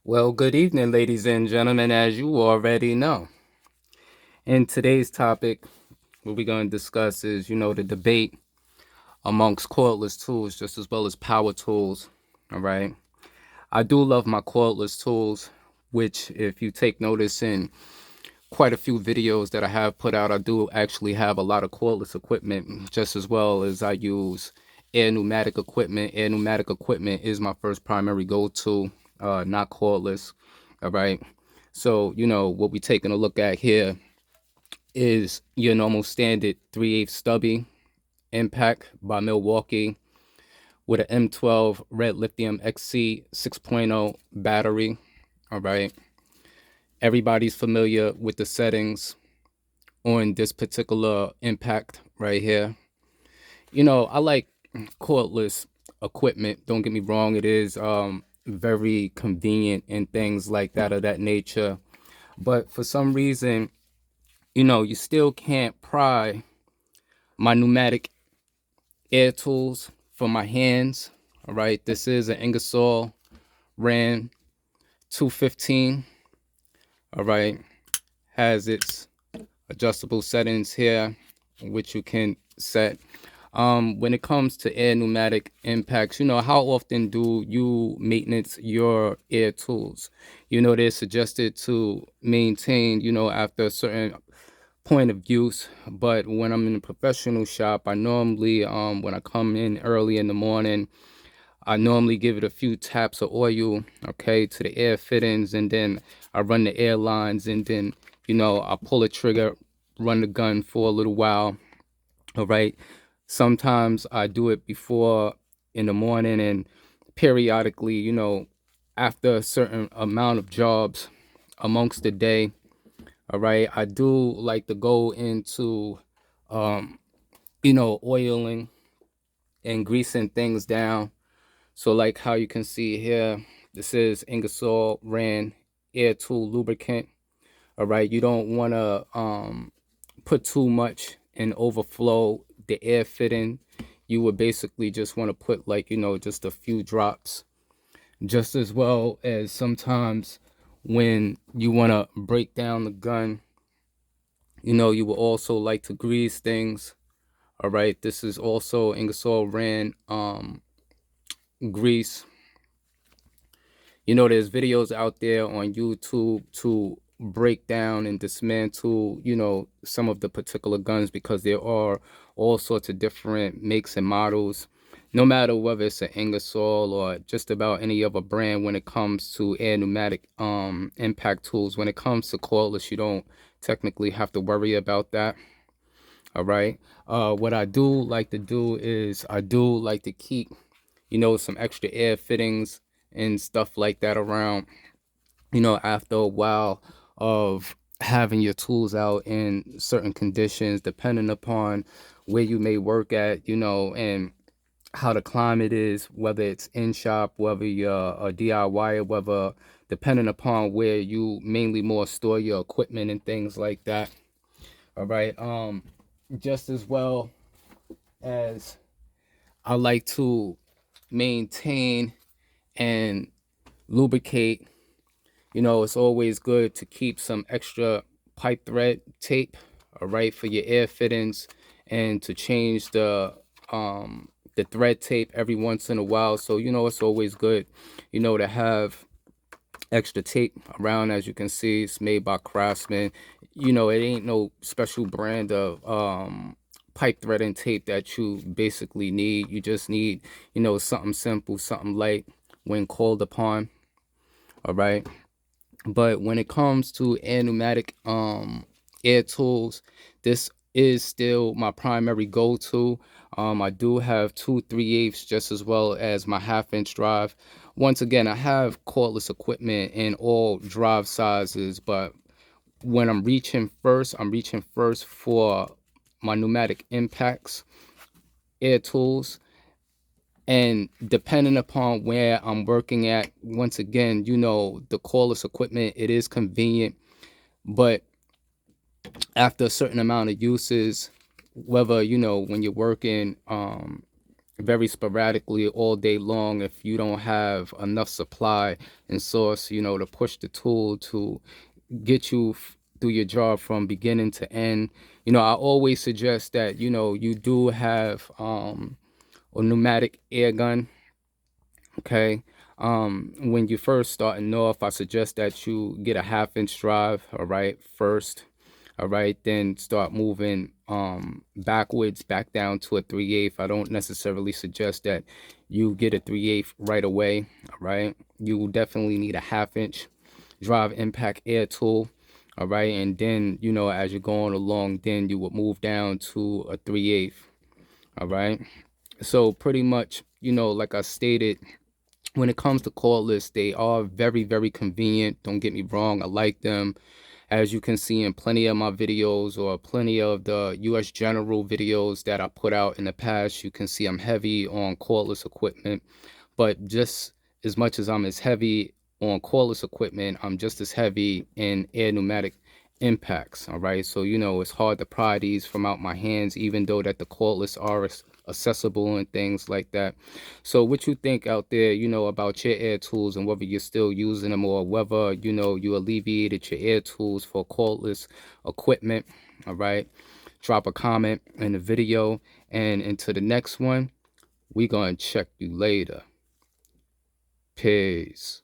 Well, good evening, ladies and gentlemen. As you already know, in today's topic, what we're going to discuss is, the debate amongst cordless tools just as well as power tools. All right. I do love my cordless tools, which, if you take notice in quite a few videos that I have put out, I do actually have a lot of cordless equipment, just as well as I use air pneumatic equipment. Air pneumatic equipment is my first primary go-to, not cordless. All right. So, what we're taking a look at here is your normal standard 3/8 stubby impact by Milwaukee with an M12 red lithium XC 6.0 battery. All right. Everybody's familiar with the settings on this particular impact right here. I like cordless equipment. Don't get me wrong. It is very convenient and things like that of that nature. But for some reason, you still can't pry my pneumatic air tools for my hands. All right, this is an Ingersoll Ram 215. All right, has its adjustable settings here, which you can set. When it comes to air pneumatic impacts, how often do you maintenance your air tools? They're suggested to maintain, after a certain point of use. But when I'm in a professional shop, I normally when I come in early in the morning, I normally give it a few taps of oil, okay, to the air fittings, and then I run the air lines, and then I pull the trigger, run the gun for a little while. All right, sometimes I do it before in the morning, and periodically, after a certain amount of jobs amongst the day. All right, I do like to go into, um, oiling and greasing things down. So, like how you can see here, this is Ingersoll Ram air tool lubricant. All right, you don't want to put too much and overflow the air fitting. You would basically just want to put, like, just a few drops. Just as well as sometimes when you want to break down the gun, you will also like to grease things. All right, this is also Ingersoll Rand grease. There's videos out there on YouTube to break down and dismantle, some of the particular guns, because there are all sorts of different makes and models. No matter whether it's an Ingersoll or just about any other brand, when it comes to air pneumatic impact tools, when it comes to cordless, you don't technically have to worry about that. All right. What I do like to do is I do like to keep, some extra air fittings and stuff like that around, after a while of having your tools out in certain conditions, depending upon where you may work at, and how the climate is, whether it's in shop, whether you're a DIY, or whether depending upon where you mainly more store your equipment and things like that. All right. Just as well as I like to maintain and lubricate, it's always good to keep some extra pipe thread tape, all right, for your air fittings, and to change the thread tape every once in a while. So it's always good, to have extra tape around. As you can see, it's made by Craftsman. It ain't no special brand of pipe threading tape that you basically need. You just need, something simple, something light when called upon. All right. But when it comes to air pneumatic air tools, this is still my primary go-to. I do have 2 3/8 just as well as my 1/2 inch drive. Once again, I have cordless equipment in all drive sizes, but when I'm reaching first for my pneumatic impacts air tools. And depending upon where I'm working at, once again, the cordless equipment, it is convenient, but after a certain amount of uses, whether, when you're working very sporadically all day long if you don't have enough supply and source, to push the tool to get you through your job from beginning to end. I always suggest that, you do have a pneumatic air gun. Okay. When you first starting off, I suggest that you get a 1/2 inch drive, all right, first. All right, then start moving backwards back down to a 3/8. I don't necessarily suggest that you get a 3/8 right away. All right. You will definitely need a 1/2 inch drive impact air tool. All right, and then as you're going along, then you would move down to a 3/8. All right. So pretty much, like I stated, when it comes to cordless, they are very, very convenient. Don't get me wrong, I like them. As you can see in plenty of my videos or plenty of the US General videos that I put out in the past, you can see I'm heavy on cordless equipment. But just as much as I'm as heavy on cordless equipment, I'm just as heavy in air pneumatic impacts. All right, so it's hard to pry these from out my hands, even though that the cordless are accessible and things like that. So what you think out there, about your air tools, and whether you're still using them, or whether you alleviated your air tools for cordless equipment. All right, drop a comment in the video, and into the next one, we gonna check you later. Peace.